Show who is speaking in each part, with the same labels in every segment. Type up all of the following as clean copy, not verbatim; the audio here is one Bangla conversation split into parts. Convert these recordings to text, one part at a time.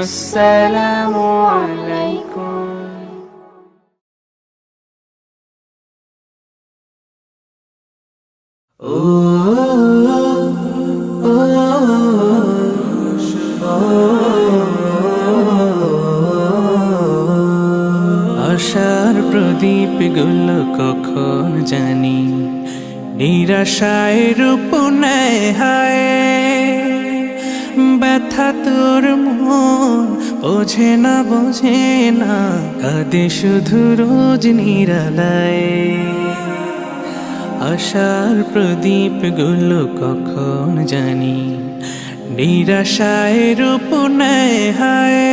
Speaker 1: আসসালামু আলাইকুম।
Speaker 2: আশার প্রদীপ গুলো কখন জানি নিরাশায় রূপ নেয় হায়। ব্যথা তোর মন বোঝে না কাঁদে শুধু রোজ নিরালায়। আশার প্রদীপ গুলো কখন জানি নিরাশায় রূপ নেয় হায়।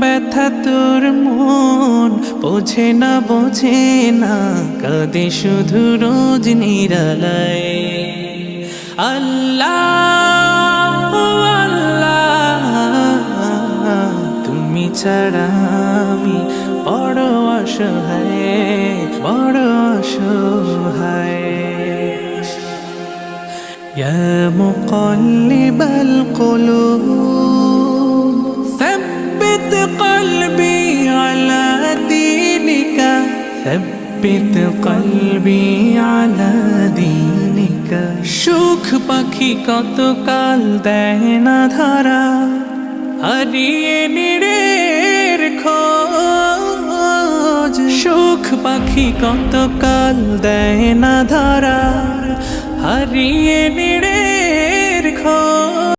Speaker 2: ব্যথা তোর মন বোঝে না কাঁদে শুধু রোজ নিরালায়। আল্লাহ আল্লাহ তুমি ছাড়া আমি বড় অসহায়। ইয়া মুকাল্লিবাল কুলুব ثبت قلبي على دينك ثبت قلبي على دينك। সুখ পাখি কত কাল দেয় না ধরা, হারিয়ে নিরের খোঁজ। সুখ পাখি কত কাল দেয় না ধরা, হারিয়ে নিরের খোঁজ।